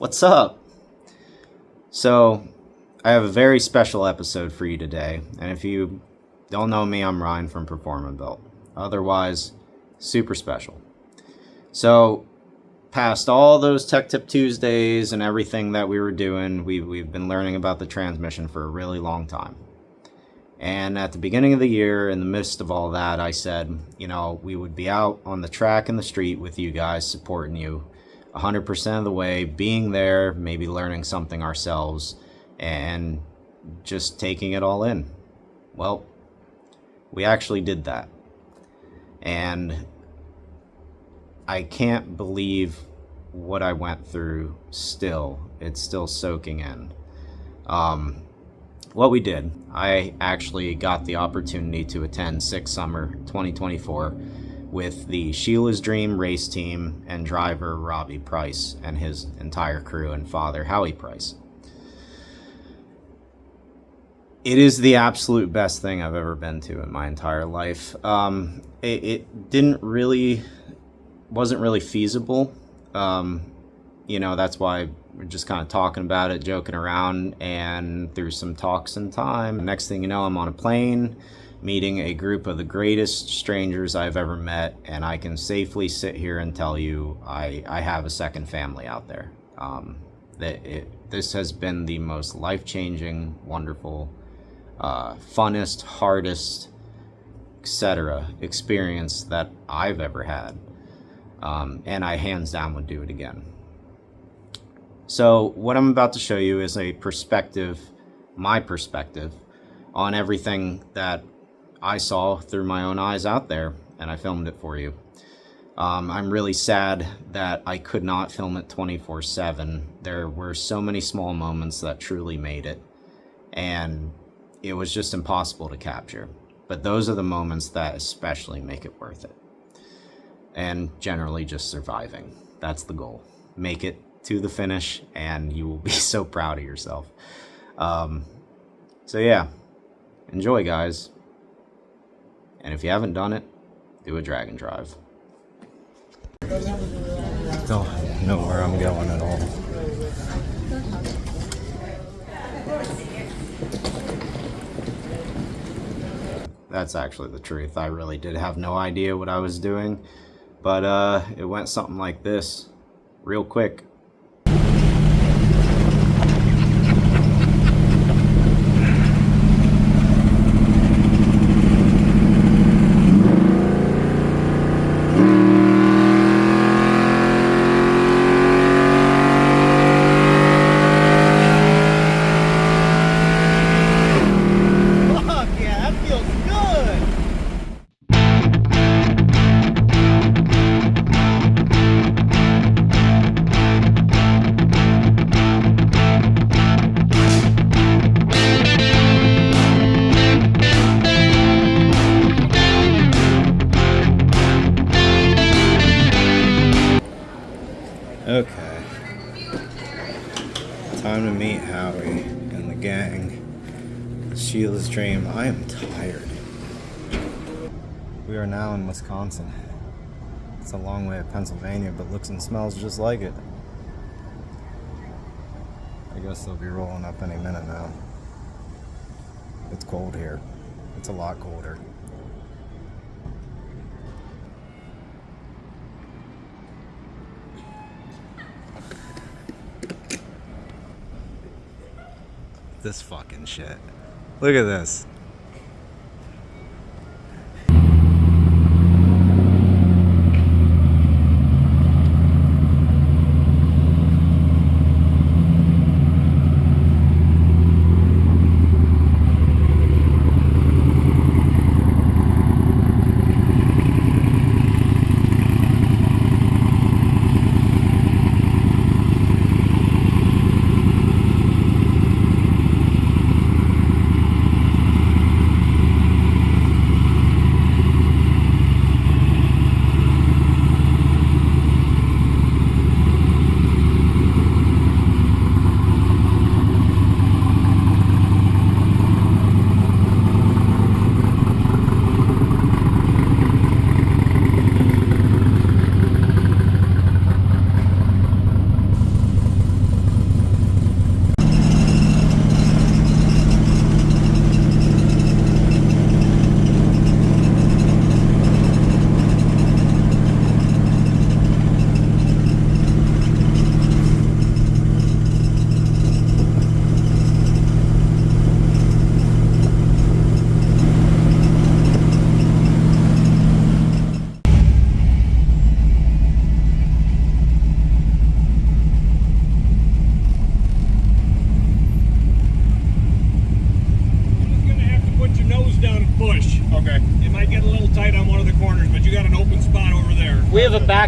What's up? So, I have a very special episode for you today, and if you don't know me, I'm Ryan from PerformaBuilt. Otherwise, super special. So, past all those Tech Tip Tuesdays and everything that we were doing, we've been learning about the transmission for a really long time. And at the beginning of the year, in the midst of all that, I said, we would be out on the track and the street with you guys, supporting you 100% of the way, being there, maybe learning something ourselves, and just taking it all in. Well, we actually did that. And I can't believe what I went through still. It's still soaking in. What we did, I actually got the opportunity to attend Six Summer 2024 with the Sheila's Dream race team and driver Robbie Price and his entire crew and father Howie Price. It is the absolute best thing I've ever been to in my entire life. It wasn't really feasible. That's why we're just kind of talking about it, joking around, and through some talks and time, next thing you know, I'm on a plane meeting a group of the greatest strangers I've ever met, and I can safely sit here and tell you I have a second family out there. This has been the most life-changing, wonderful, funnest, hardest, etc. experience that I've ever had. And I hands down would do it again. So what I'm about to show you is my perspective on everything that I saw through my own eyes out there, and I filmed it for you. I'm really sad that I could not film it 24/7. There were so many small moments that truly made it, and it was just impossible to capture. But those are the moments that especially make it worth it. And generally just surviving. That's the goal. Make it to the finish and you will be so proud of yourself. So yeah, enjoy, guys. And if you haven't done it, do a drag and drive. Don't know where I'm going at all. That's actually the truth. I really did have no idea what I was doing, but it went something like this, real quick. Okay, time to meet Howie and the gang. Sheila's Dream. I am tired. We are now in Wisconsin. It's a long way to Pennsylvania, but looks and smells just like it. I guess they'll be rolling up any minute now. It's cold here. It's a lot colder. This fucking shit. Look at this.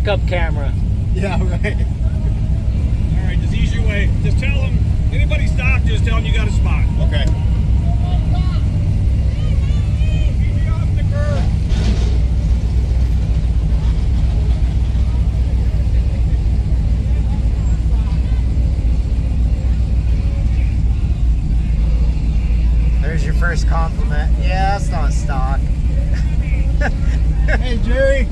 backup camera. Yeah, right. All right, just ease your way. Just tell them, anybody stop, just tell them you got a spot. Okay. Keep me off the curb. There's your first compliment. Yeah, that's not stock. Hey, Jerry.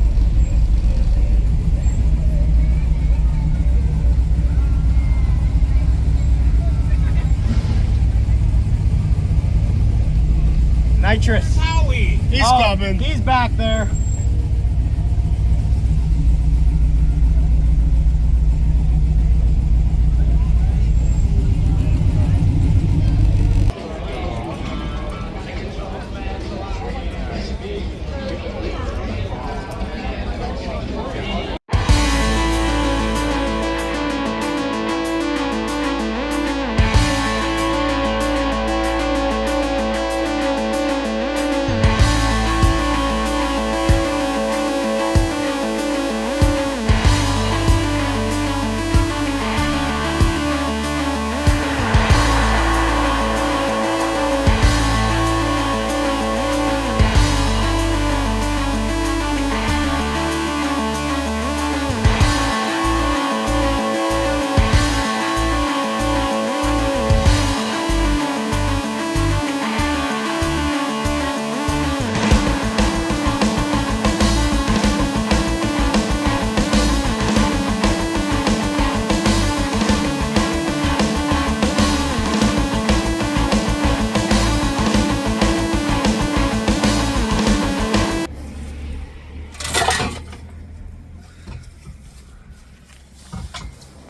Nitrous. Howie. He's coming. He's back there.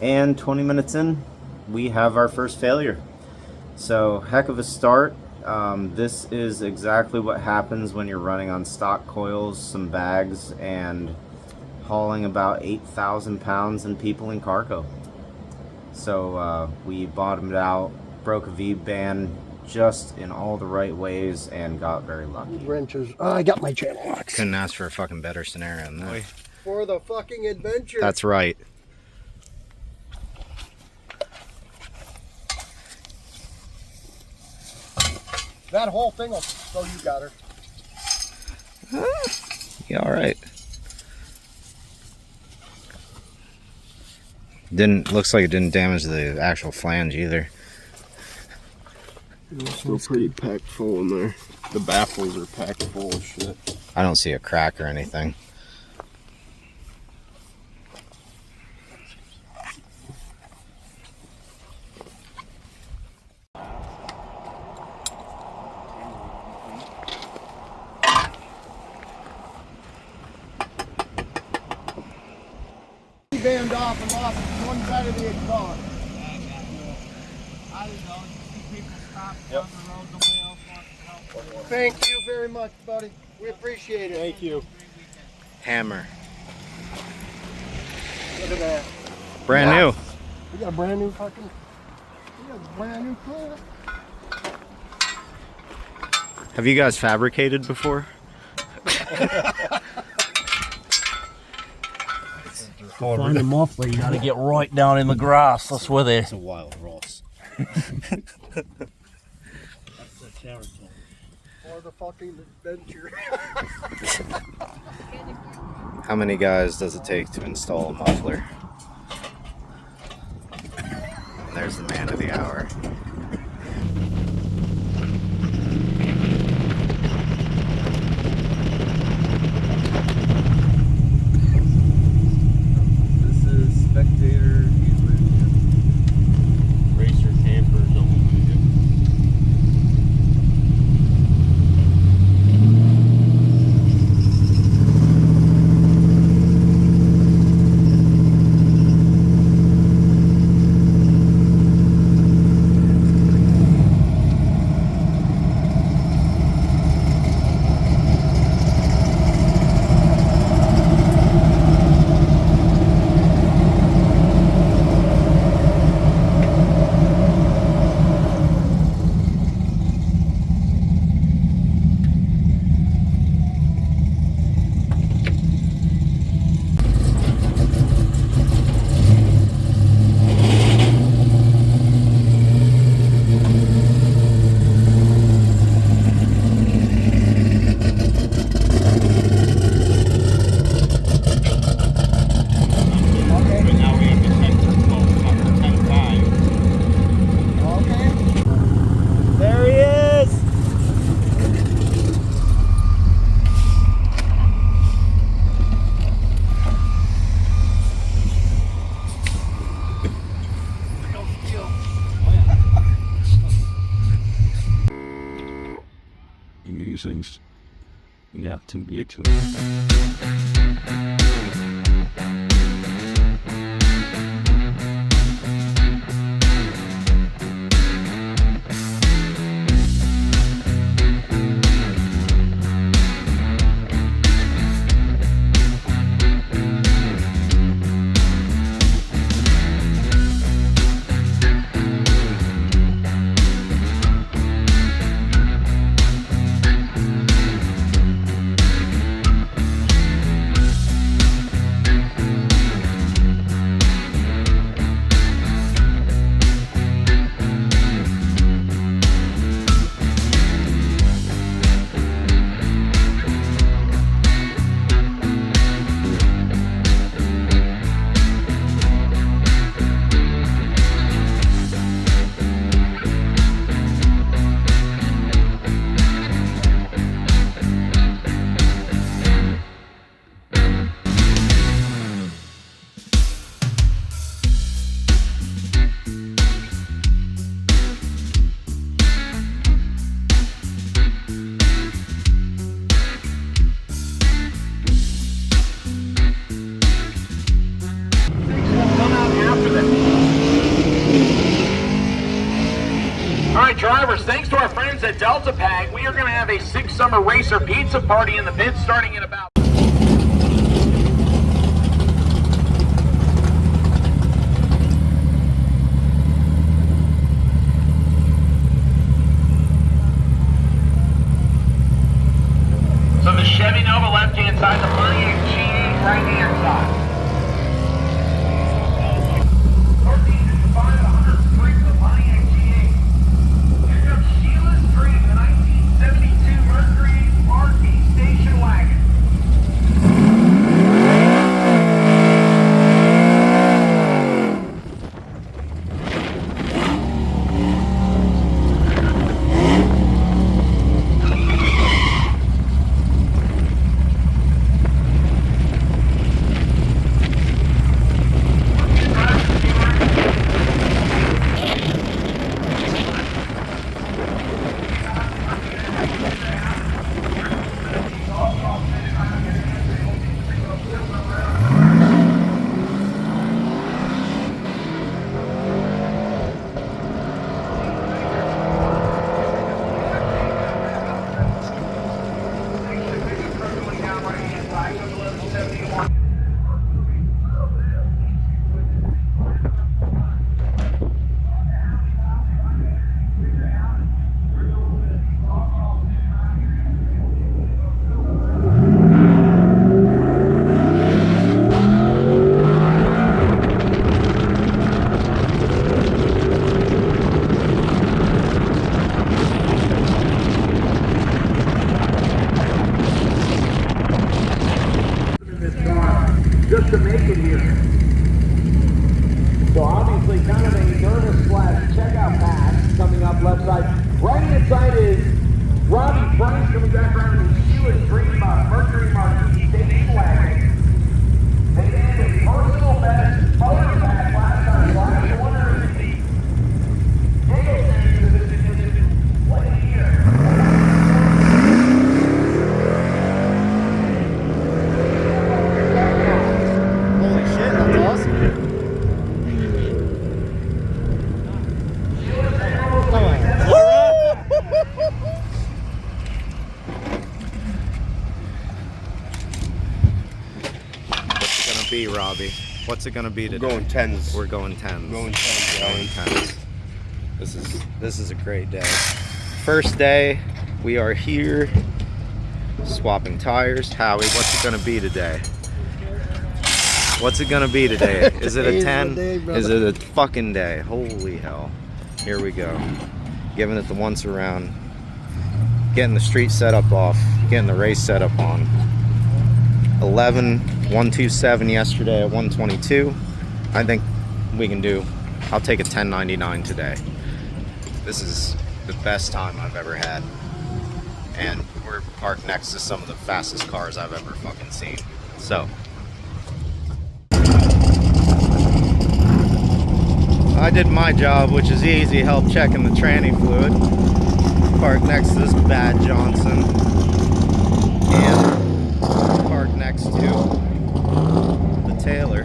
And 20 minutes in, we have our first failure. So, heck of a start. This is exactly what happens when you're running on stock coils, some bags, and hauling about 8,000 pounds in people and cargo. So, we bottomed out, broke a V-band just in all the right ways, and got very lucky. Wrenches. Oh, I got my channel locks. Couldn't ask for a fucking better scenario than that. For the fucking adventure. That's right. That whole thing will. Oh, you got her. Yeah, all right. Looks like it didn't damage the actual flange either. It's still pretty packed full in there. The baffles are packed full of shit. I don't see a crack or anything. Band off and lost one side of the exhaust. I don't know. See people stop down the road the way else wants to help. Thank you very much, buddy. We appreciate it. Thank you. Hammer. Look at that. Brand new. We got a brand new fucking. We got a brand new car. Have you guys fabricated before? To find a muffler, you gotta get right down in the grass. That's where they. It's a wild Ross. That's the territory. For the fucking adventure. How many guys does it take to install a muffler? And there's the man of the hour. Spectator, racer campers only. these things, you have to get to it. Drivers, thanks to our friends at Delta Pag, we are going to have a 6 Summer Racer pizza party in the pits starting in about... So the Chevy Nova left-hand side, the Pontiac G8 right-hand side. Northeast is defined at 103 for the Pontiac G8. Here comes Sheila's Dream, the 1972 Mercury Marquis station wagon. Just to make it here. So obviously kind of a nervous flash checkout pass coming up left side. Right hand side is Robbie Price coming back around in Sheila's Dream Mercury Marquis Wagon. They had a personal best motor pack last time, so I wonder if the what here. Holy shit, that's awesome. What's it gonna be, Robbie? What's it gonna be today? Going tens. We're going tens. Going tens, yeah. Going tens. This is a great day. First day, we are here swapping tires. Howie, what's it gonna be today? What's it gonna be today? Is it a 10? Is it a fucking day? Holy hell. Here we go. Giving it the once around. Getting the street setup off. Getting the race setup on. 127 yesterday at 122. I think we can do, I'll take a 1099 today. This is the best time I've ever had. And we're parked next to some of the fastest cars I've ever fucking seen. So, I did my job, which is easy, help checking the tranny fluid. Parked next to this bad Johnson. next to the Taylor.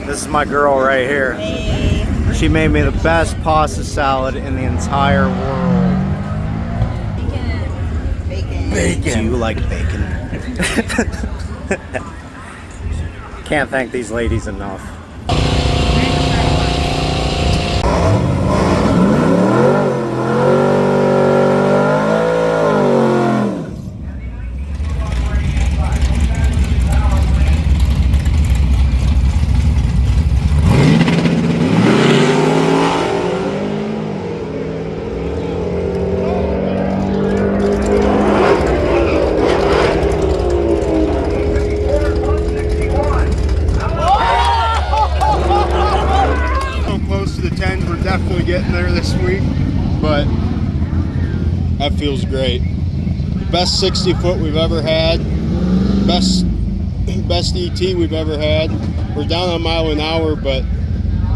This is my girl right here. Hey. She made me the best pasta salad in the entire world. Bacon. Bacon. Do you like bacon? Can't thank these ladies enough. Definitely getting there this week, but that feels great. The best 60 foot we've ever had, best ET we've ever had. We're down a mile an hour, but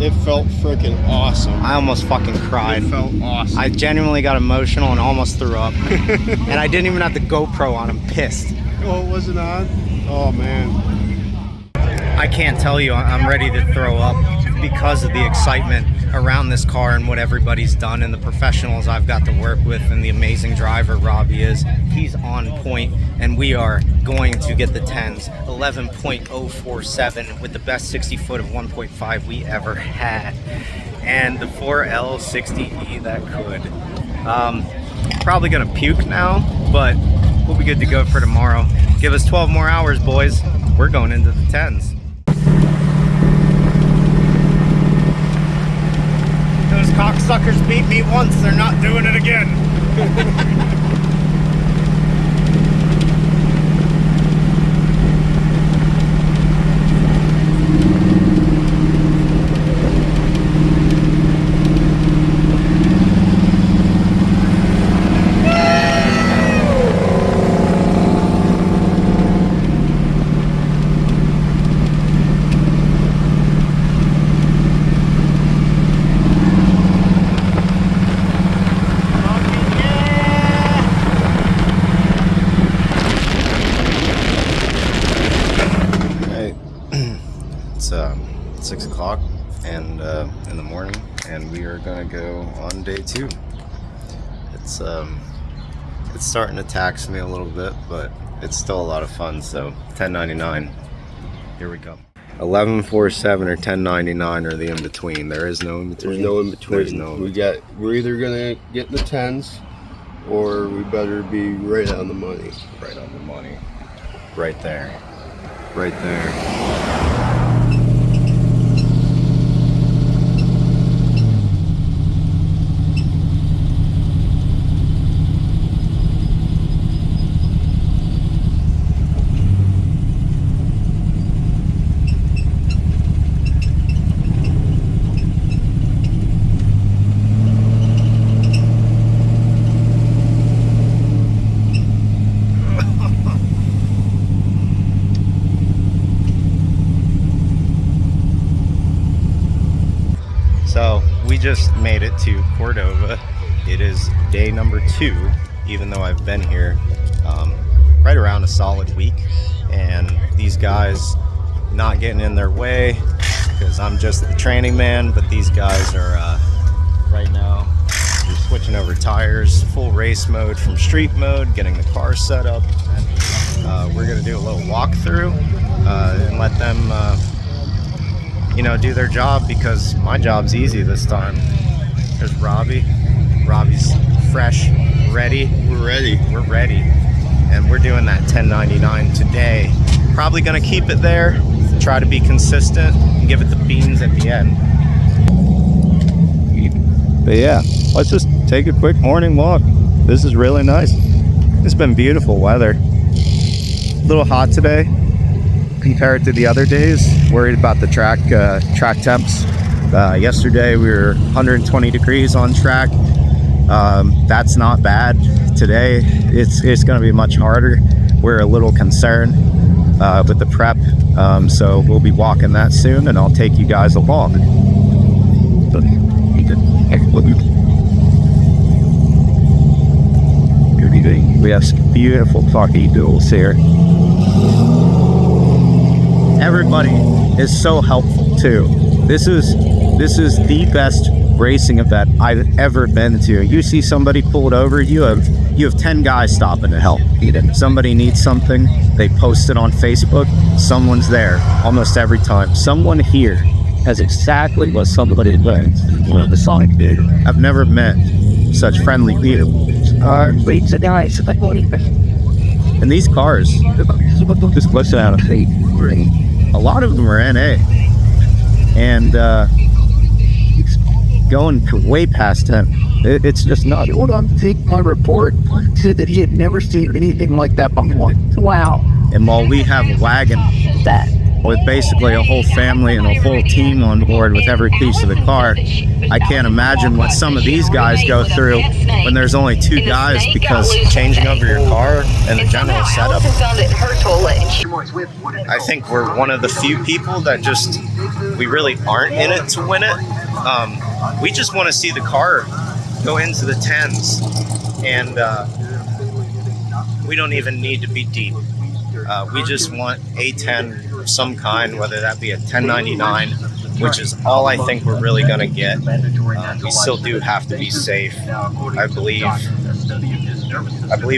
it felt freaking awesome. I almost fucking cried. It felt awesome. I genuinely got emotional and almost threw up. And I didn't even have the GoPro on. I'm pissed. Oh, it wasn't on? Oh man. I can't tell you, I'm ready to throw up because of the excitement around this car and what everybody's done and the professionals I've got to work with and the amazing driver Robbie is. He's on point and we are going to get the 10s. 11.047 with the best 60 foot of 1.5 we ever had. And the 4L60E that could. Probably gonna puke now, but we'll be good to go for tomorrow. Give us 12 more hours, boys. We're going into the 10s. Those cocksuckers beat me once, they're not doing it again. It's 6 o'clock and in the morning, and we are gonna go on day 2. It's starting to tax me a little bit, but it's still a lot of fun. So 10.99, here we go. 11.47 or 10.99 are the in between. There is no in between. There's no in between. There's no. We're either gonna get in the 10s, or we better be right on the money. Right on the money. Right there. Right there. So we just made it to Cordova. It is day number 2, even though I've been here right around a solid week. And these guys not getting in their way because I'm just the training man, but these guys are right now just switching over tires, full race mode from street mode, getting the car set up. We're gonna do a little walkthrough and let them do their job, because my job's easy this time. There's Robbie. Robbie's fresh, ready. We're ready. We're ready. And we're doing that 10.99 today. Probably gonna keep it there, try to be consistent, and give it the beans at the end. But yeah, let's just take a quick morning walk. This is really nice. It's been beautiful weather. A little hot today compared to the other days. Worried about the track temps. Yesterday we were 120 degrees on track. That's not bad. Today it's going to be much harder. We're a little concerned with the prep, so we'll be walking that soon, and I'll take you guys along. Good evening. We have some beautiful fucking duels here. Everybody is so helpful too. This is the best racing event I've ever been to. You see somebody pulled over, you have 10 guys stopping to help. Somebody needs something, they post it on Facebook, someone's there almost every time. Someone here has exactly what somebody wants. The Sonic did. I've never met such friendly people. And these cars, just listen out of feet. A lot of them are NA. And going way past 10. It's just not. Hold on, take my report. Said that he had never seen anything like that before. Wow. And while we have a wagon with basically a whole family and a whole team on board with every piece of the car, I can't imagine what some of these guys go through when there's only 2 guys, because changing over your car and the general setup. I think we're one of the few people that we really aren't in it to win it. We just want to see the car go into the 10s, and we don't even need to be deep. We just want a 10 of some kind, whether that be a 1099, which is all I think we're really going to get. We still do have to be safe. I believe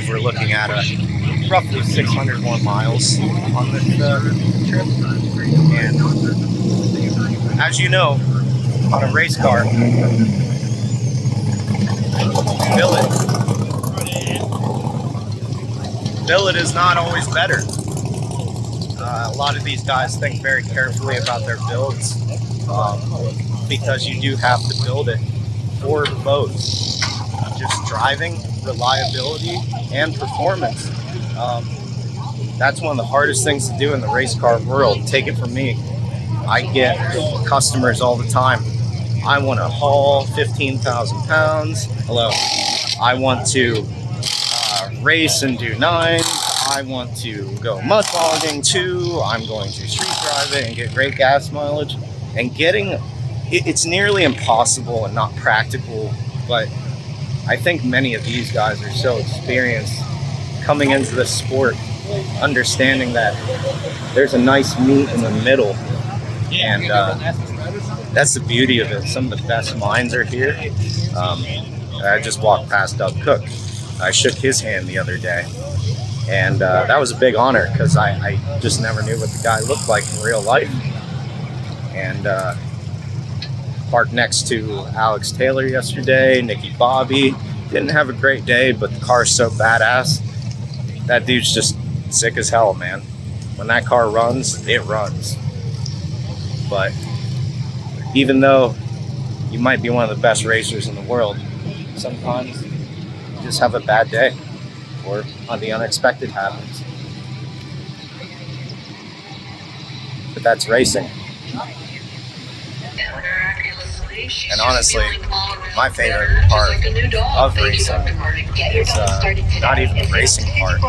we're looking at roughly 600 more miles on this trip. And as you know, on a race car, billet is not always better. A lot of these guys think very carefully about their builds, because you do have to build it for both just driving, reliability, and performance. That's one of the hardest things to do in the race car world. Take it from me. I get customers all the time. I want to haul 15,000 pounds. Hello. I want to race and do 9. I want to go mud bogging too. I'm going to street drive it and get great gas mileage. And it's nearly impossible and not practical, but I think many of these guys are so experienced coming into this sport, understanding that there's a nice meet in the middle. And that's the beauty of it. Some of the best minds are here. I just walked past Doug Cook. I shook his hand the other day, and that was a big honor, because I just never knew what the guy looked like in real life. And parked next to Alex Taylor yesterday, Nicky Bobby. Didn't have a great day, but the car's so badass. That dude's just sick as hell, man. When that car runs, it runs. But even though you might be one of the best racers in the world, sometimes you just have a bad day, or the unexpected happens. But that's racing. And honestly, my favorite part of racing is not even the racing part.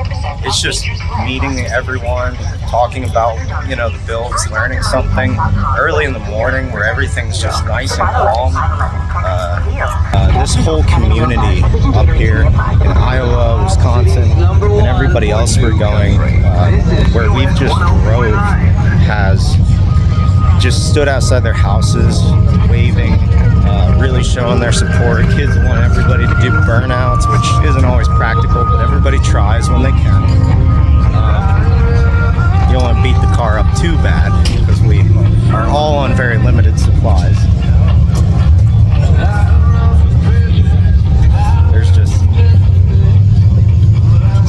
It's just meeting everyone, talking about, the builds, learning something early in the morning where everything's just nice and calm. This whole community up here in Iowa, Wisconsin, and everybody else we're going, where we've just drove, has just stood outside their houses, waving, really showing their support. Kids want everybody to do burnouts, which isn't always practical, but everybody tries when they can. You don't want to beat the car up too bad, because we are all on very limited supplies. There's just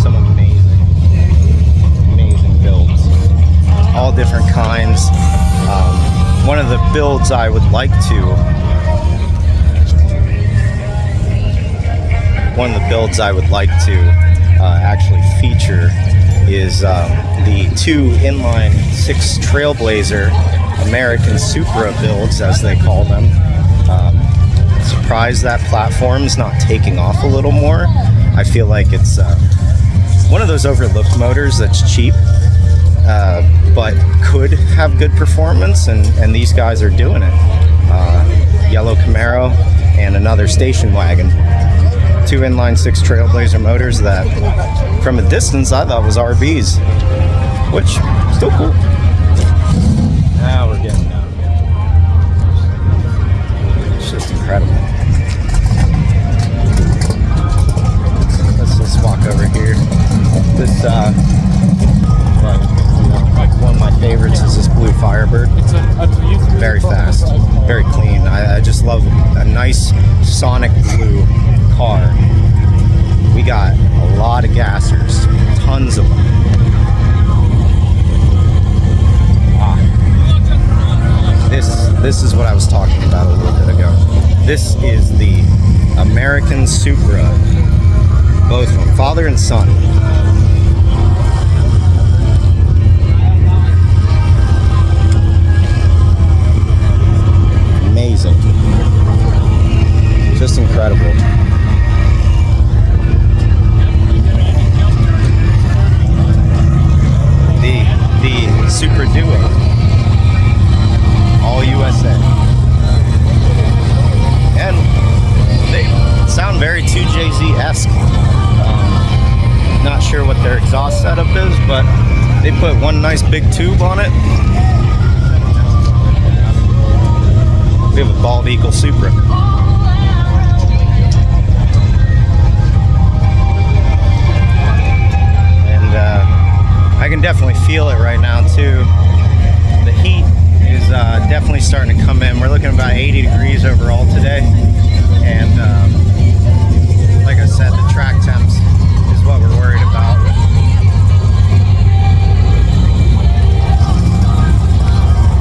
some amazing builds, all different kinds. One of the builds I would like to actually feature is the 2 inline 6 Trailblazer American Supra builds, as they call them. Surprised that platform's not taking off a little more. I feel like it's one of those overlooked motors that's cheap, but could have good performance, and these guys are doing it. Yellow Camaro and another station wagon. 2 inline-6 Trailblazer motors that, from a distance, I thought was RBs, which still cool. Now we're getting down. It's just incredible. Let's walk over here. This one of my favorites is this blue Firebird. Very fast, very clean. I just love a nice sonic blue car. We got a lot of gassers, tons of them. This is what I was talking about a little bit ago. This is the American Supra, both of them, father and son. Amazing. Just incredible. The Supra Duo. All USA. And they sound very 2JZ-esque. Not sure what their exhaust setup is, but they put one nice big tube on it. We have a bald eagle Supra. And I can definitely feel it right now too. The heat is definitely starting to come in. We're looking at about 80 degrees overall today. And like I said, the track temps is what we're worried about.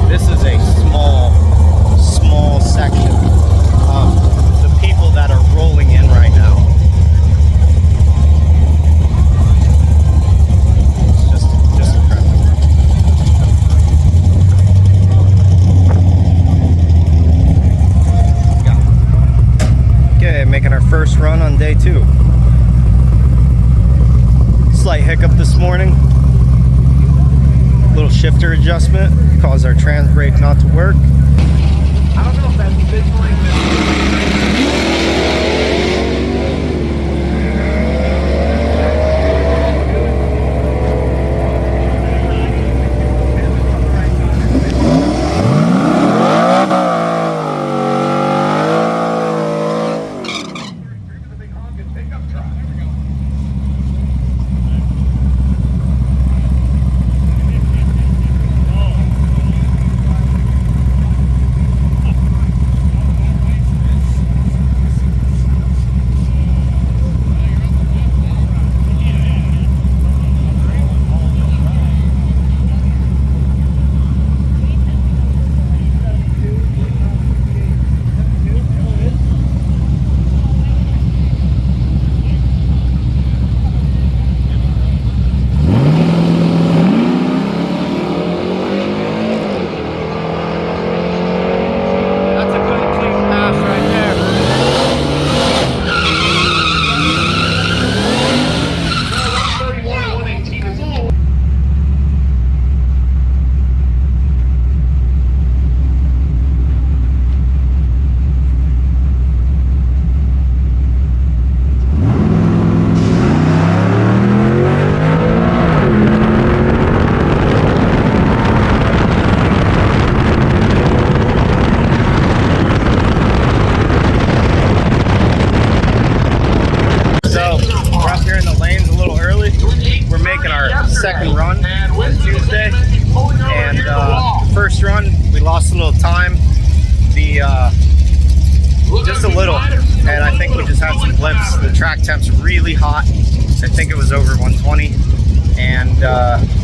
This is a small section of the people that are rolling in right now. It's just incredible. Okay, making our first run on day 2. Slight hiccup this morning. Little shifter adjustment caused our trans brake not to work. I don't know if that's signaling second run on Tuesday, and first run we lost a little time, just a little, and I think we just had some blips. The track temp's really hot. I think it was over 120, and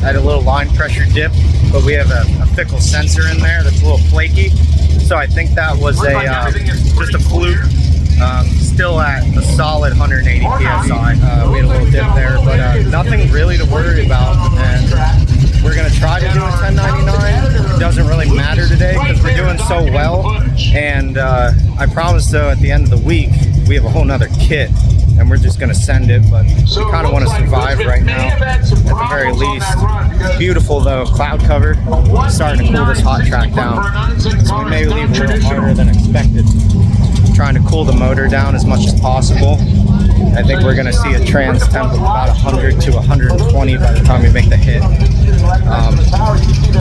had a little line pressure dip, but we have a fickle sensor in there that's a little flaky, so I think that was just a fluke. Still at a solid 180 psi. We had a little dip there, but nothing really to worry about, and we're going to try to do a 1099. It doesn't really matter today because we're doing so well, and I promise though at the end of the week we have a whole nother kit and we're just going to send it, but we kind of want to survive right now at the very least. It's beautiful though, cloud cover, starting to cool this hot track down, so we may leave a little harder than expected. trying to cool the motor down as much as possible. I think we're going to see a trans temp of about 100 to 120 by the time we make the hit.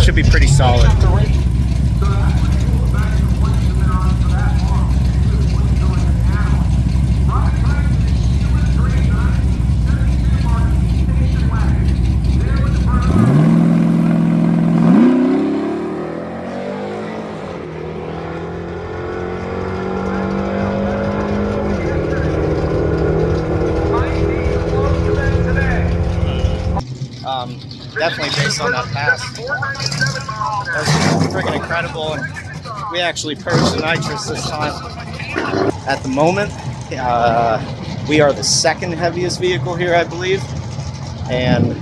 Should be pretty solid. Definitely based on that pass. That was freaking incredible, and we actually purged the nitrous this time. At the moment, we are the second heaviest vehicle here, I believe, and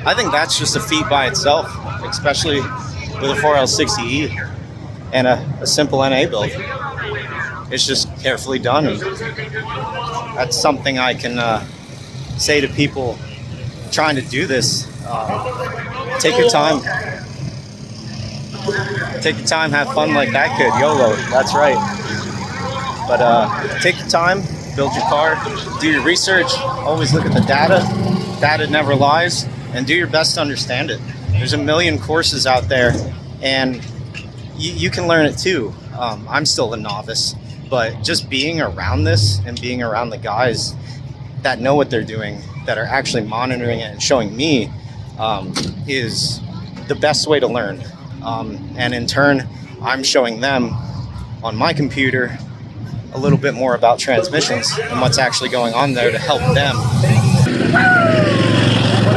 I think that's just a feat by itself, especially with a 4L60E and a simple NA build. It's just carefully done, and that's something I can say to people trying to do this. Take your time. Take your time, have fun like that kid. YOLO, that's right. But take your time, build your car, do your research, always look at the data. Data never lies, and do your best to understand it. There's a million courses out there, and you can learn it too. I'm still a novice, but just being around this and being around the guys that know what they're doing, that are actually monitoring it and showing me, is the best way to learn. And in turn, I'm showing them on my computer a little bit more about transmissions and what's actually going on there to help them.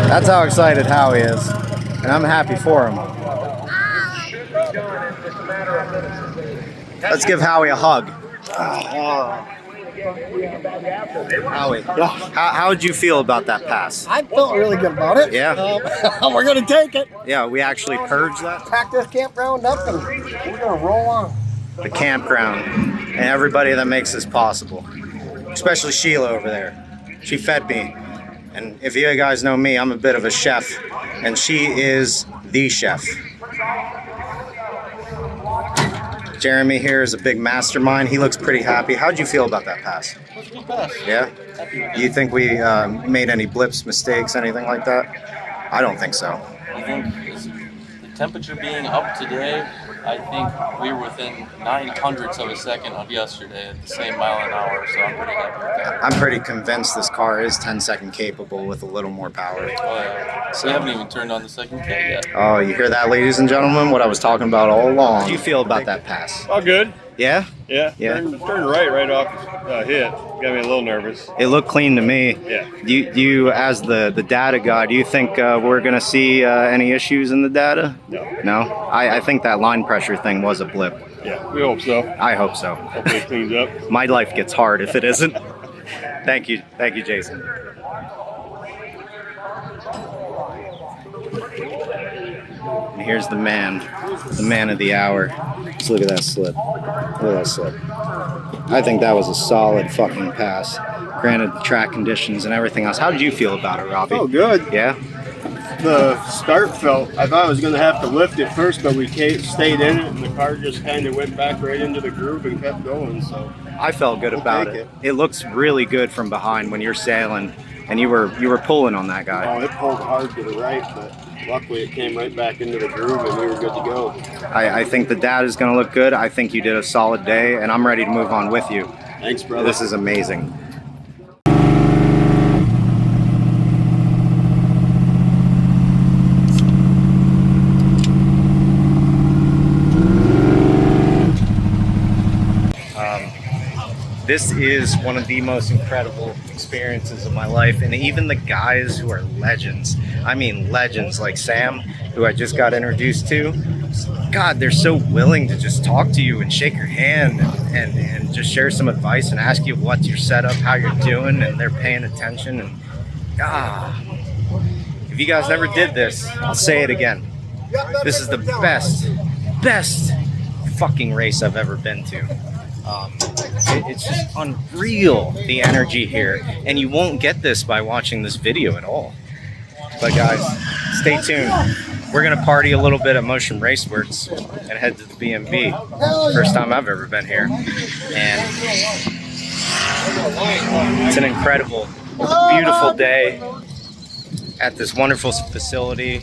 That's how excited Howie is, and I'm happy for him. Let's give Howie a hug. Howie, how did you feel about that pass? I felt really good about it. Yeah. We're going to take it. Yeah, we actually purged that. Pack this campground up and we're going to roll on. The campground and everybody that makes this possible. Especially Sheila over there. She fed me. And if you guys know me, I'm a bit of a chef. And she is the chef. Jeremy here is a big mastermind. He looks pretty happy. How'd you feel about that pass? It was a good pass. Yeah? Do you think we made any blips, mistakes, anything like that? I don't think so. I think the temperature being up today, I think we were within 900ths of a second of yesterday at the same mile an hour, so I'm pretty happy with that. I'm pretty convinced this car is 10-second capable with a little more power. Oh, yeah. We haven't even turned on the second K yet. Oh, you hear that, ladies and gentlemen? What I was talking about all along. How do you feel about that pass? All good. Yeah? Yeah. Yeah. Turned right off hit. Got me a little nervous. It looked clean to me. Yeah. Do you as the data guy, do you think we're going to see any issues in the data? No. No? I think that line pressure thing was a blip. Yeah, we hope so. I hope so. Hopefully it cleans up. My life gets hard if it isn't. Thank you, Jason. And here's the man of the hour. Just look at that slip. Look at that slip. I think that was a solid fucking pass. Granted, the track conditions and everything else. How did you feel about it, Robbie? Oh, good. Yeah? The start felt, I thought I was going to have to lift it first, but we stayed in it, and the car just kind of went back right into the groove and kept going. So I felt good about it. It looks really good from behind when you're sailing, and you were pulling on that guy. Oh, it pulled hard to the right, but luckily it came right back into the groove, and we were good to go. I think the data is going to look good. I think you did a solid day, and I'm ready to move on with you. Thanks, brother. This is amazing. This is one of the most incredible experiences of my life, and even the guys who are legends, I mean legends like Sam, who I just got introduced to, God, they're so willing to just talk to you and shake your hand and just share some advice and ask you what's your setup, how you're doing, and they're paying attention. And if you guys never did this, I'll say it again. This is the best fucking race I've ever been to. It's just unreal, the energy here, and you won't get this by watching this video at all. But guys, stay tuned. we're gonna party a little bit at Motion Raceworks and head to the B&B. First time I've ever been here, and it's an incredible, beautiful day at this wonderful facility.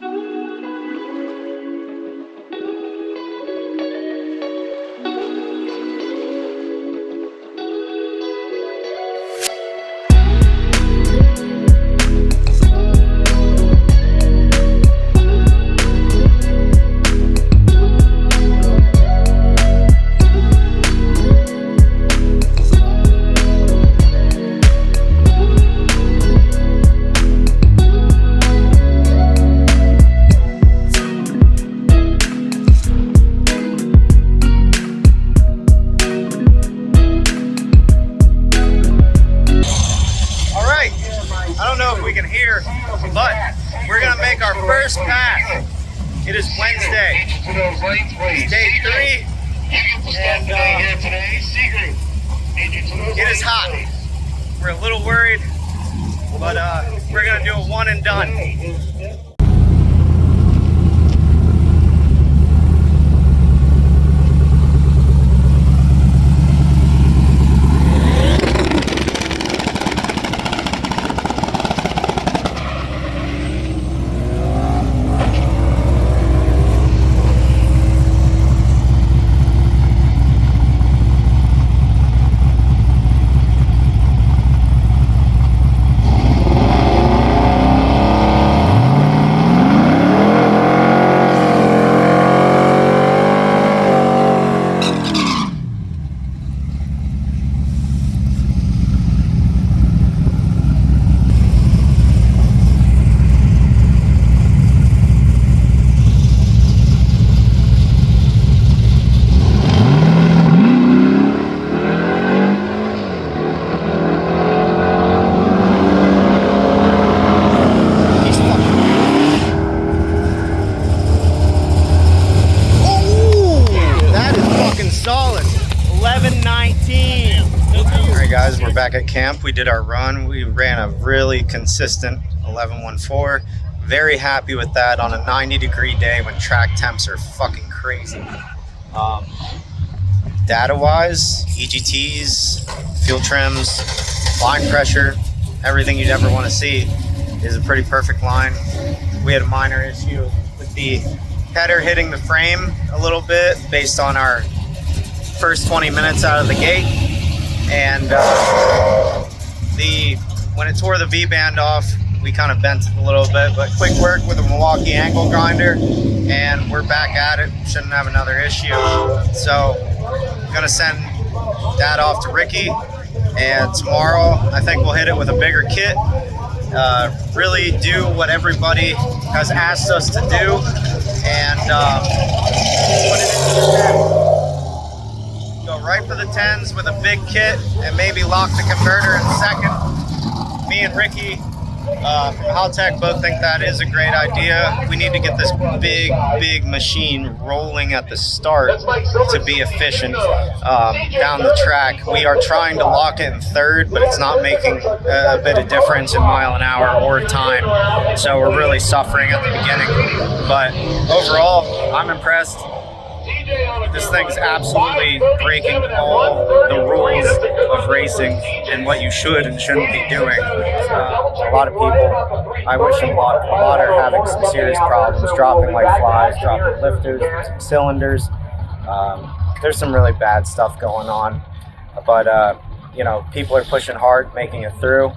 But we're gonna make our first pass. It is Wednesday, day 3, and it is hot. We're a little worried, but we're gonna do a one and done. Guys, we're back at camp. We did our run. We ran a really consistent 11:14. Very happy with that on a 90-degree day when track temps are fucking crazy. Data-wise, EGTs, fuel trims, line pressure, everything you'd ever want to see is a pretty perfect line. We had a minor issue with the header hitting the frame a little bit based on our first 20 minutes out of the gate. And when it tore the V-band off, we kind of bent it a little bit, but quick work with a Milwaukee angle grinder, and we're back at it. Shouldn't have another issue. So I'm gonna send that off to Ricky, and tomorrow I think we'll hit it with a bigger kit. Really do what everybody has asked us to do, and put it into the tent. Go right for the 10s with a big kit and maybe lock the converter in second. Me and Ricky from Haltech both think that is a great idea. We need to get this big machine rolling at the start to be efficient down the track. We are trying to lock it in third, but it's not making a bit of difference in mile an hour or time. So we're really suffering at the beginning. But overall, I'm impressed. This thing's absolutely breaking all the rules of racing and what you should and shouldn't be doing. A lot of people, I wish them luck. A lot are having some serious problems, dropping like flies, dropping lifters, some cylinders. There's some really bad stuff going on, but you know, people are pushing hard, making it through.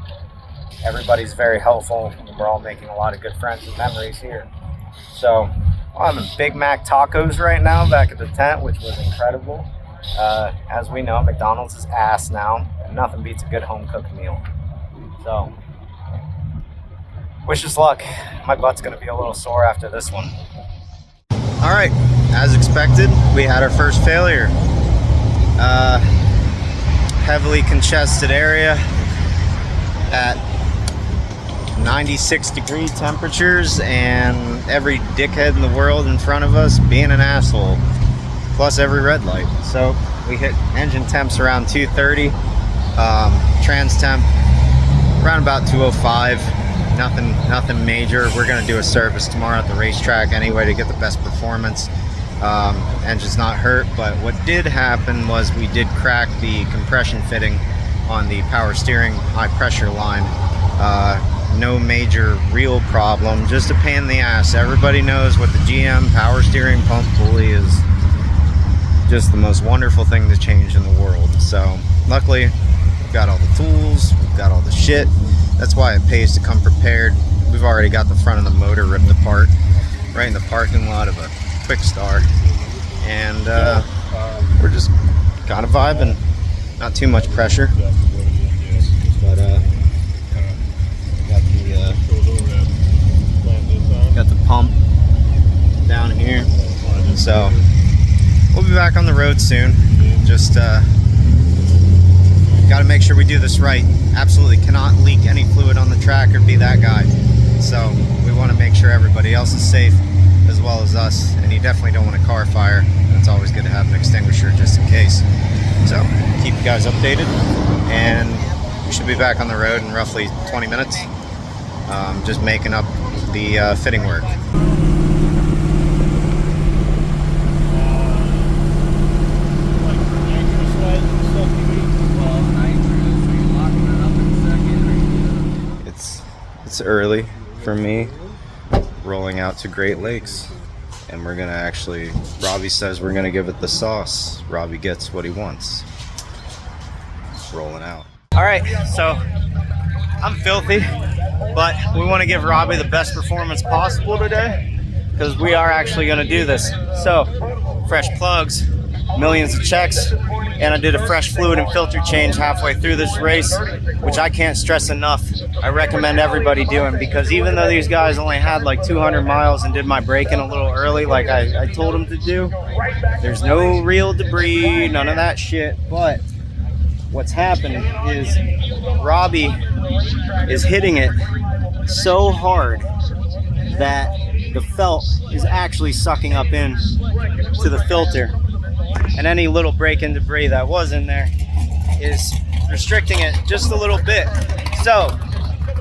Everybody's very helpful, and we're all making a lot of good friends and memories here. So I'm having Big Mac tacos right now back at the tent, which was incredible. As we know, McDonald's is ass now, and nothing beats a good home-cooked meal. So, wish us luck. My butt's going to be a little sore after this one. All right, as expected, we had our first failure. Heavily congested area at 96-degree temperatures, and every dickhead in the world in front of us being an asshole, plus every red light. So we hit engine temps around 230, trans temp around about 205. Nothing major. We're gonna do a service tomorrow at the racetrack anyway to get the best performance. Engine's not hurt, but what did happen was we did crack the compression fitting on the power steering high pressure line. No major real problem, just a pain in the ass. Everybody knows what the GM power steering pump pulley is. Just the most wonderful thing to change in the world. So luckily we've got all the tools, we've got all the shit. That's why it pays to come prepared. We've already got the front of the motor ripped apart right in the parking lot of a Quick Start, and we're just kind of vibing. Not too much pressure, but got the pump down here, so we'll be back on the road soon. Just got to make sure we do this right. Absolutely cannot leak any fluid on the track or be that guy. So we want to make sure everybody else is safe as well as us, and you definitely don't want a car fire. It's always good to have an extinguisher just in case. So keep you guys updated, and we should be back on the road in roughly 20 minutes. Just making up the fitting work. It's early for me, rolling out to Great Lakes, and we're gonna actually, Robbie says we're gonna give it the sauce. Robbie gets what he wants. Rolling out. All right, so I'm filthy, but we want to give Robbie the best performance possible today because we are actually gonna do this. So fresh plugs, millions of checks, and I did a fresh fluid and filter change halfway through this race, which I can't stress enough. I recommend everybody doing, because even though these guys only had like 200 miles and did my braking a little early like I told them to do, there's no real debris, none of that shit. But what's happened is Robbie is hitting it so hard that the felt is actually sucking up in to the filter, and any little break-in debris that was in there is restricting it just a little bit. So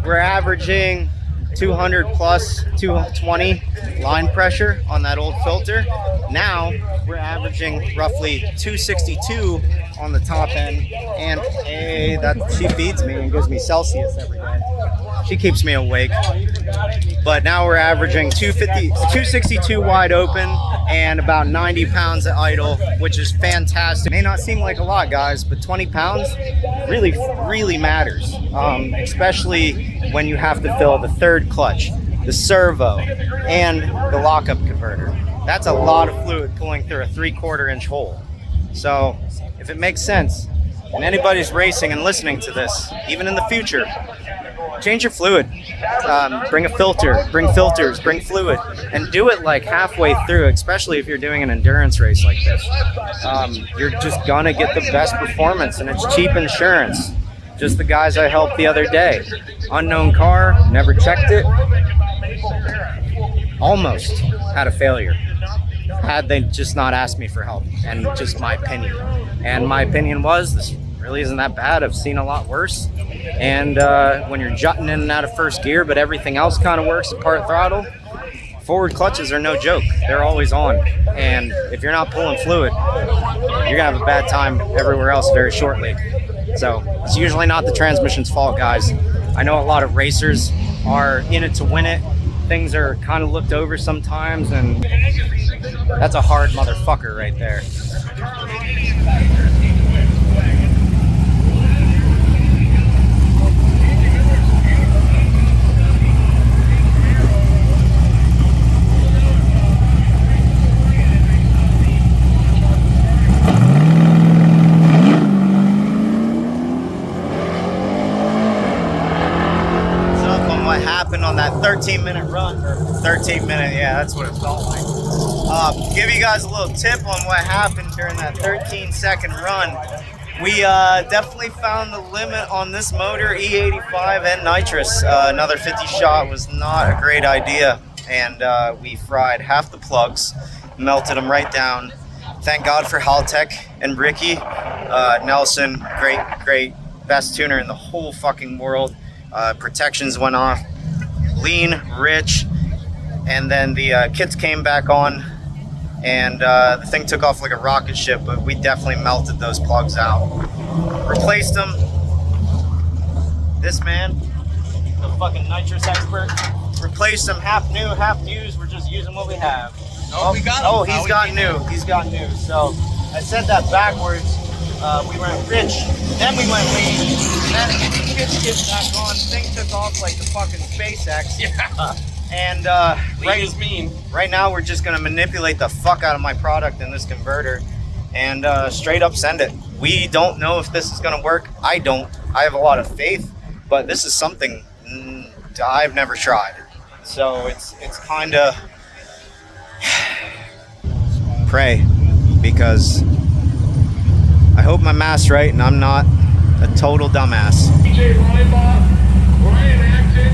we're averaging 200 plus 220 line pressure on that old filter. Now we're averaging roughly 262 on the top end, and that she feeds me and gives me Celsius every day. She keeps me awake. But now we're averaging 262 wide open and about 90 pounds at idle, which is fantastic. May not seem like a lot, guys, but 20 pounds really matters, especially when you have to fill the third clutch, the servo, and the lockup converter. That's a lot of fluid pulling through a 3/4 inch hole. So if it makes sense, and anybody's racing and listening to this, even in the future, change your fluid. Bring a filter, bring filters, bring fluid, and do it like halfway through, especially if you're doing an endurance race like this. You're just gonna get the best performance, and it's cheap insurance. Just the guys I helped the other day. Unknown car, never checked it. Almost had a failure. Had they just not asked me for help, and just my opinion. And my opinion was, this really isn't that bad. I've seen a lot worse. And when you're jutting in and out of first gear, but everything else kind of works at part throttle, forward clutches are no joke. They're always on. And if you're not pulling fluid, you're gonna have a bad time everywhere else very shortly. So it's usually not the transmission's fault, guys. I know a lot of racers are in it to win it. Things are kind of looked over sometimes, and that's a hard motherfucker right there. On that 13-minute run, or 13-minute, yeah, that's what it felt like. Give you guys a little tip on what happened during that 13-second run. We definitely found the limit on this motor, E85 and Nitrous. Another 50 shot was not a great idea, and we fried half the plugs, melted them right down. Thank God for Haltech and Ricky. Nelson, great, best tuner in the whole fucking world. Protections went off. lean, rich, and then the kits came back on, and the thing took off like a rocket ship, but we definitely melted those plugs out. Replaced them. This man, the fucking nitrous expert, replaced them half new, half used. We're just using what we have. We got him. Oh, he's got new. He's got new. So I said that backwards. We went rich, then we went lean, then the kids get back on. Thing took off like the fucking SpaceX. Yeah. And Lean is mean. right now we're just gonna manipulate the fuck out of my product in this converter and straight up send it. We don't know if this is gonna work. I don't. I have a lot of faith, but this is something I've never tried. So it's kind of pray, because I hope my math's right and I'm not a total dumbass. DJ Ryan Acton,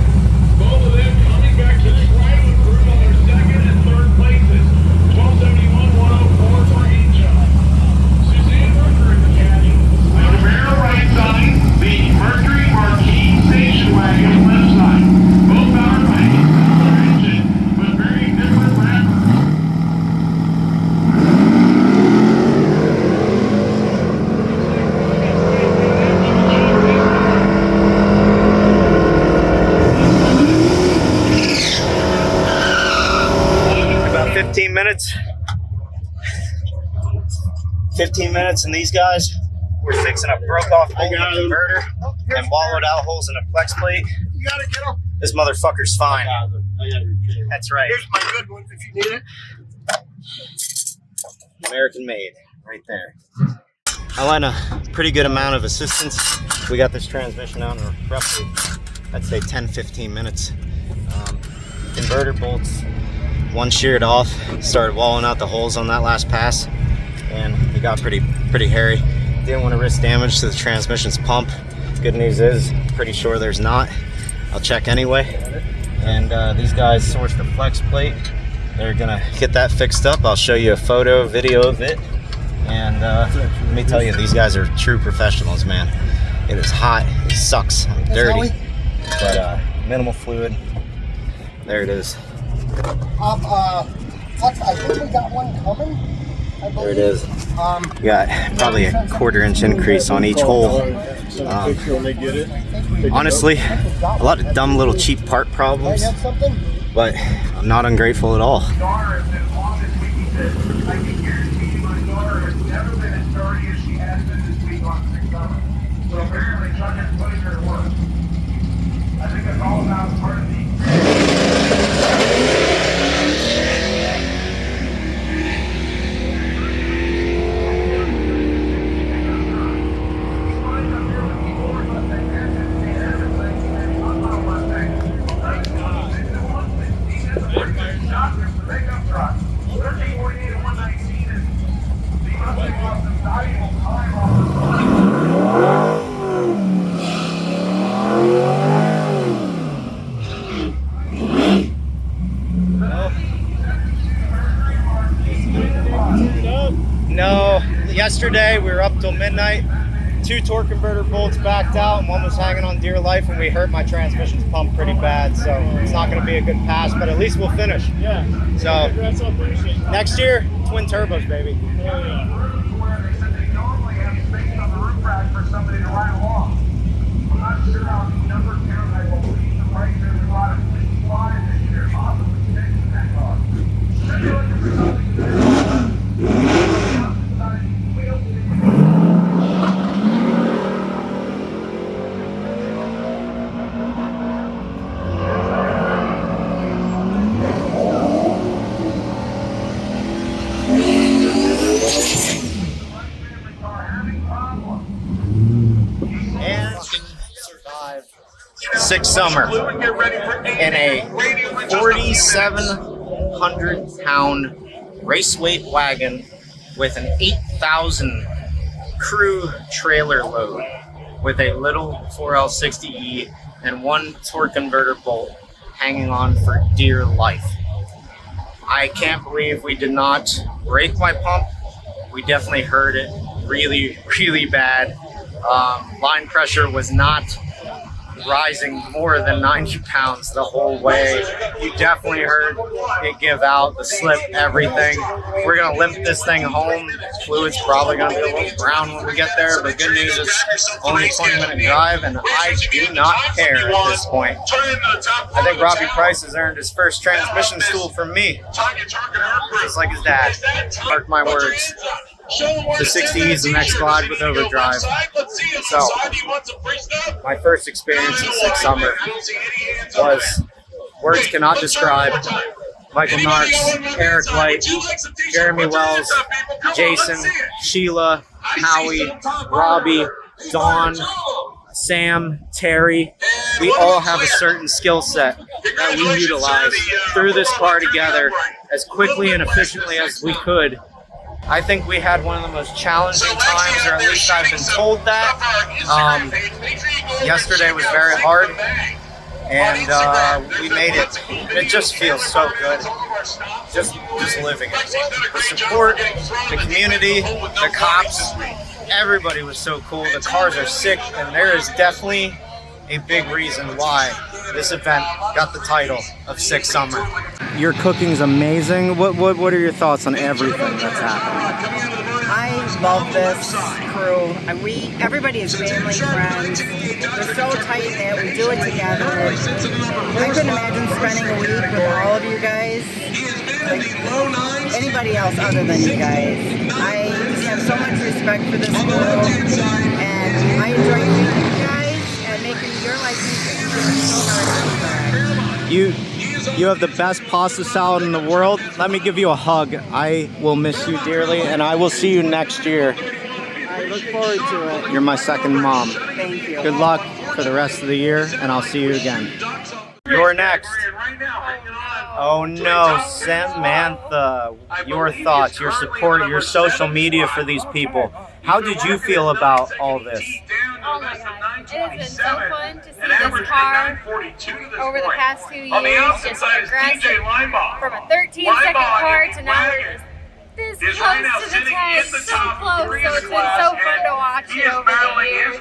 both of them coming back to try to improve on their second and third places. 1271-104 for each. Suzanne Mercury in the caddy. On the rear right side, the Mercury Marquis Station Wagon left side. Both powered by a similar engine, but very different wrappers. About 15 minutes. 15 minutes, and these guys were fixing a broke off hole in the converter and wallowed out holes in a flex plate. You gotta get them. This motherfucker's fine. That's right. Here's my good one if you need it. American made, right there. I lent a pretty good amount of assistance. We got this transmission out in roughly, I'd say 10-15 minutes. Converter bolts, one sheared off, started walling out the holes on that last pass, and it got pretty hairy. Didn't want to risk damage to the transmission's pump. Good news is, pretty sure there's not. I'll check anyway. And these guys sourced a flex plate. They're gonna get that fixed up. I'll show you a video of it. And let me tell you, these guys are true professionals, man. It is hot, it sucks, I'm dirty, but minimal fluid. There it is. Flex, I think we got one coming. There it is. We got probably a 1/4 inch increase on each hole. Honestly, a lot of dumb little cheap part problems, but I'm not ungrateful at all. I can guarantee you my daughter has never been as dirty as she has been this week on 6-7. So apparently Chuck is putting her to work. I think it's all about part of the... No, yesterday we were up till midnight. 2 torque converter bolts backed out, and one was hanging on dear life, and we hurt my transmission's pump pretty bad. So it's not going to be a good pass, but at least we'll finish. Yeah. So next year, twin turbos, baby. Where they said they normally have space on the roof rack for somebody to ride along. I'm not sure how the number count. I believe the price there's a lot of 65 this year, possibly 6 in that car. Should be looking for something And survived 6 summer in a 4,700-pound race weight wagon with an 8,000 crew trailer load with a little 4L60E and 1 torque converter bolt hanging on for dear life. I can't believe we did not break my pump. We definitely heard it really, really bad. Line pressure was not rising more than 90 pounds the whole way. You definitely heard it give out, the slip, everything. We're gonna limp this thing home. Fluid's probably gonna be a little brown when we get there, but good news is only a 20-minute drive, and I do not care at this point. I think Robbie Price has earned his first transmission stool from me, just like his dad. Mark my words. The 60E is the next glide with overdrive. So, my first experience in Six Summer was words cannot describe. Michael Narks, Eric White, Jeremy Wells, Jason, Sheila, Howie, Robbie, Dawn, Sam, Terry. We all have a certain skill set that we utilize through this car together as quickly and efficiently as we could. I think we had one of the most challenging times, or at least I've been told that. Yesterday was very hard, and we made it. It just feels so good, just living it. The support, the community, the cops, everybody was so cool. The cars are sick, and there is definitely a big reason why this event got the title of Six Summer. Your cooking's amazing. What are your thoughts on everything that's happening? I love this crew. Everybody is family, friends. We're so tight knit. We do it together. I couldn't imagine spending a week with all of you guys, like anybody else other than you guys. I just have so much respect for this crew, and I enjoy meeting you guys and making your life easier. You have the best pasta salad in the world. Let me give you a hug. I will miss you dearly, and I will see you next year. I look forward to it. You're my second mom. Thank you. Good luck for the rest of the year, and I'll see you again. You're next. Oh no, Samantha. Your thoughts, your support, your social media for these people. How did you feel about all this? Oh my God, it has been so fun to see this car over the past 2 years just progress from a 13-second car to now we're just this close to the 10, so close. So it's been so fun to watch it over the years.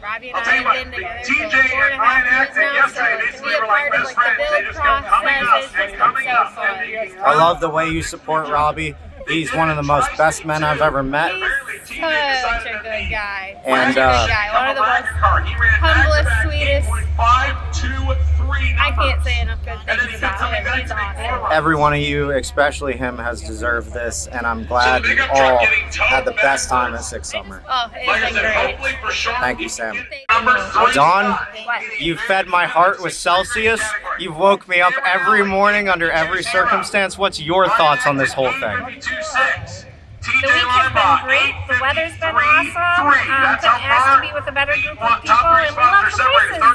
Robbie and I have been together for 4.5 years now, so to be a part of like the build process, it's just been so fun. I love the way you support Robbie. He's one of the most best men I've ever met. He's such a good guy. And Such a good guy. One of the most humblest, sweetest. I can't say enough good things about him. He's awesome. every one of you, especially him, has deserved this, and I'm glad you all had the best time at Six Summer. Oh, it's been great. Thank you, Sam. Dawn, you fed my heart with Celsius. You've woke me up every morning under every circumstance. What's your thoughts on this whole thing? The week has been great. The weather's been awesome. Couldn't ask to be with a better group of people, and we love the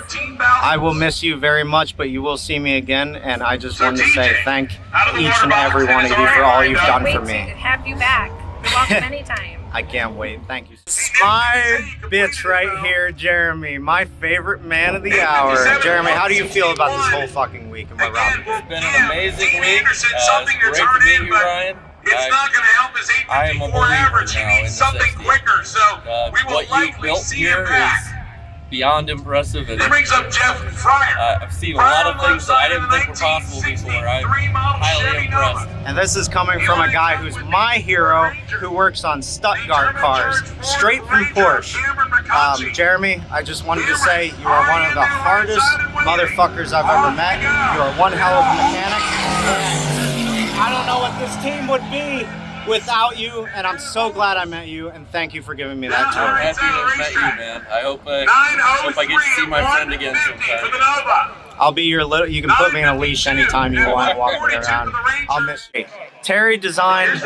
places. I will miss you very much, but you will see me again, and I just wanted to say thank each and every one of you for all you've done for me. Wait to have you back. You're welcome anytime. I can't wait. Thank you. My bitch right here, Jeremy, my favorite man of the hour. Jeremy, how do you feel about this whole fucking week and what Robbie did? It's been an amazing week. It's great to meet you, Ryan. It's not going to help his 854 average. He needs something quicker, so we will likely see him back. Beyond impressive, and He brings up Jeff Fryer. I've seen a lot of things that I didn't think were possible before. I'm highly impressed. And this is coming from a guy who's my hero, who works on Stuttgart cars, straight from Porsche. Jeremy, I just wanted to say you are one of the hardest motherfuckers I've ever met. You are one hell of a mechanic. I don't know what this team would be without you, and I'm so glad I met you, and thank you for giving me that tour. I'm happy to have met you, man. I hope I get to see my friend again sometime. I'll be your little, you can put me in a leash anytime you want to walk me around. I'll miss you. Terry designed,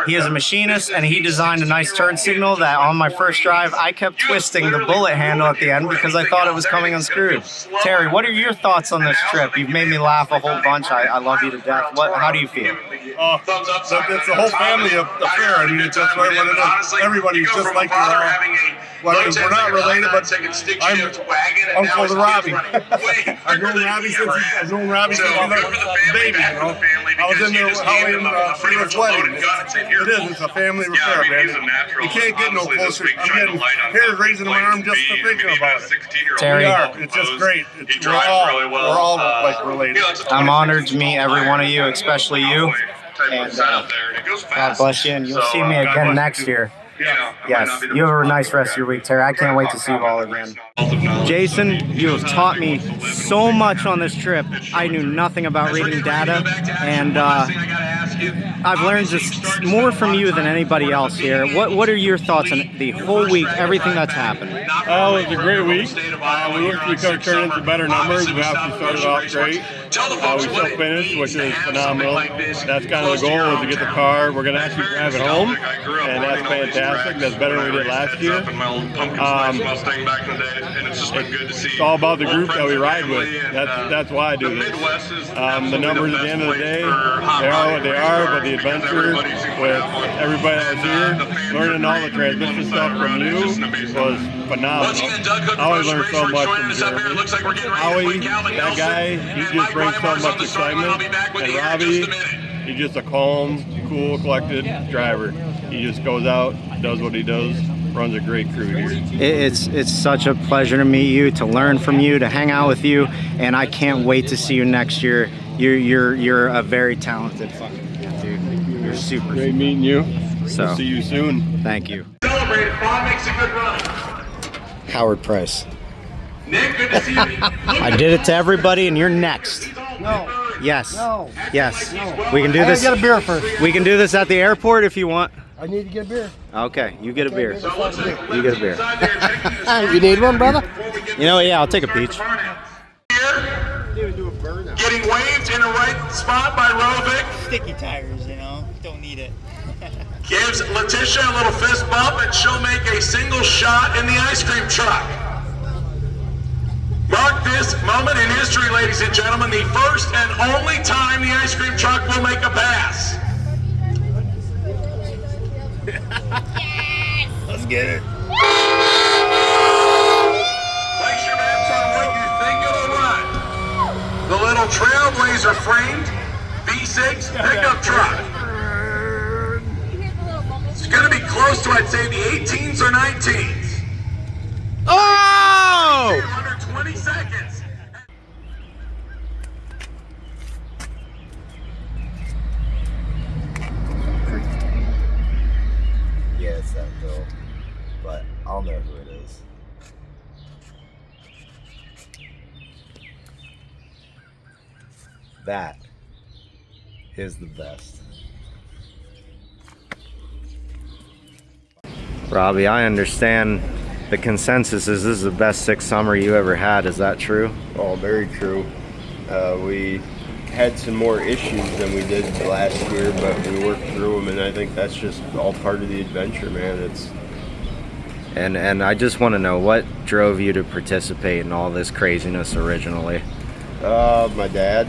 he is a machinist, and he designed a nice turn signal that on my first drive, I kept twisting the bullet handle at the end because I thought it was coming unscrewed. Terry, what are your thoughts on this trip? You've made me laugh a whole bunch. I love you to death. How do you feel? It's a whole family affair. I mean, it's just right what it is. Everybody's just like we're not related, but I'm uncle to Robbie. I'm here known Robbie since he was a baby, you know. I was in there with Holly and Sheila's wedding. It's a family affair, man. You can't get no closer. I'm getting hairs raising my arm just for thinking about it. Terry, It's just great. We're all like related. I'm honored to meet every one of you, especially you. And God bless you, and you'll see me again next year. Yes, you have a nice rest of your week, Terry. I can't wait to see you all again. Jason, you have taught me so much on this trip. I knew nothing about reading data, and I've learned just more from you than anybody else here. What are your thoughts on the whole week, everything that's happened? Oh, it was a great week. We could have turned into better numbers. We obviously started off great. We still finished, which is phenomenal. That's kind of the goal, is to get the car. We're going to actually drive it home, and that's fantastic. That's better than we did last year. It's all about the group that we ride with. That's why I do this. The numbers at the end of the day, they are what they are, but the adventure with everybody that was here, learning all the transmission stuff from you was phenomenal. I always learn so much from Jeremy. Howie, that guy, he just brings so much excitement. And Robbie, he's just a calm, cool, collected driver. He just goes out, does what he does, runs a great crew here. It's such a pleasure to meet you, to learn from you, to hang out with you, and I can't wait to see you next year. You're a very talented fucking dude. You're super. Great meeting you. So see you soon. Thank you. Celebrate. Bob makes a good run. Howard Price. Nick, good to see you. I did it to everybody, and you're next. No. Yes. No. Yes. No. We can do this. I gotta get a beer first. We can do this at the airport if you want. I need to get a beer. Okay, you get a beer. You get a beer. You need one, brother? You know what? Yeah, I'll take a peach. Getting waved in the right spot by Rovic. Sticky tires, you know, don't need it. Gives Letitia a little fist bump, and she'll make a single shot in the ice cream truck. Mark this moment in history, ladies and gentlemen, the first and only time the ice cream truck will make a pass. Yes! Let's get it. Place your bets on what you think it'll run. The little Trailblazer framed V6 pickup truck. It's going to be close to, I'd say, the 18s or 19s. Oh! Under 20 seconds. Yeah, it's that Bill, but I'll know who it is. That is the best. Robbie, I understand the consensus is this is the best sixth summer you ever had. Is that true? Oh, very true. We had some more issues than we did last year, but we worked through them, and I think that's just all part of the adventure, man. It's And I just want to know, what drove you to participate in all this craziness originally? my dad.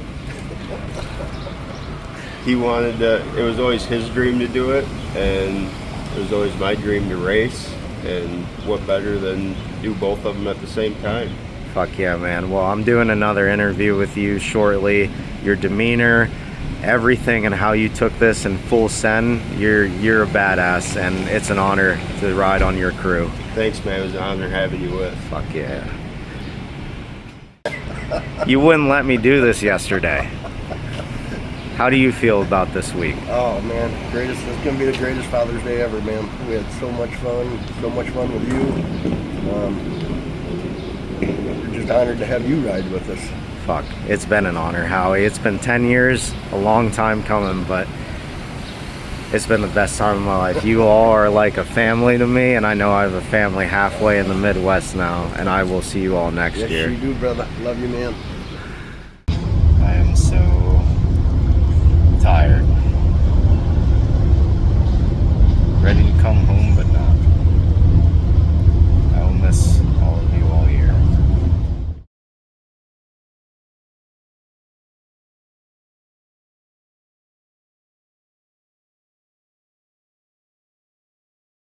He wanted to, it was always his dream to do it, and it was always my dream to race, and what better than do both of them at the same time. Fuck yeah, man. Well, I'm doing another interview with you shortly. Your demeanor, everything, and how you took this in full send, you're a badass, and it's an honor to ride on your crew. Thanks, man. It was an honor having you with. Fuck yeah. You wouldn't let me do this yesterday. How do you feel about this week? Oh man, greatest! It's gonna be the greatest Father's Day ever, man. We had so much fun with you. We're just honored to have you ride with us. Fuck, it's been an honor, Howie. It's been 10 years, a long time coming, but it's been the best time of my life. You all are like a family to me, and I know I have a family halfway in the Midwest now, and I will see you all next year. Yes, you do, brother. Love you, man. I am so tired. Ready to come home, but not. I will miss all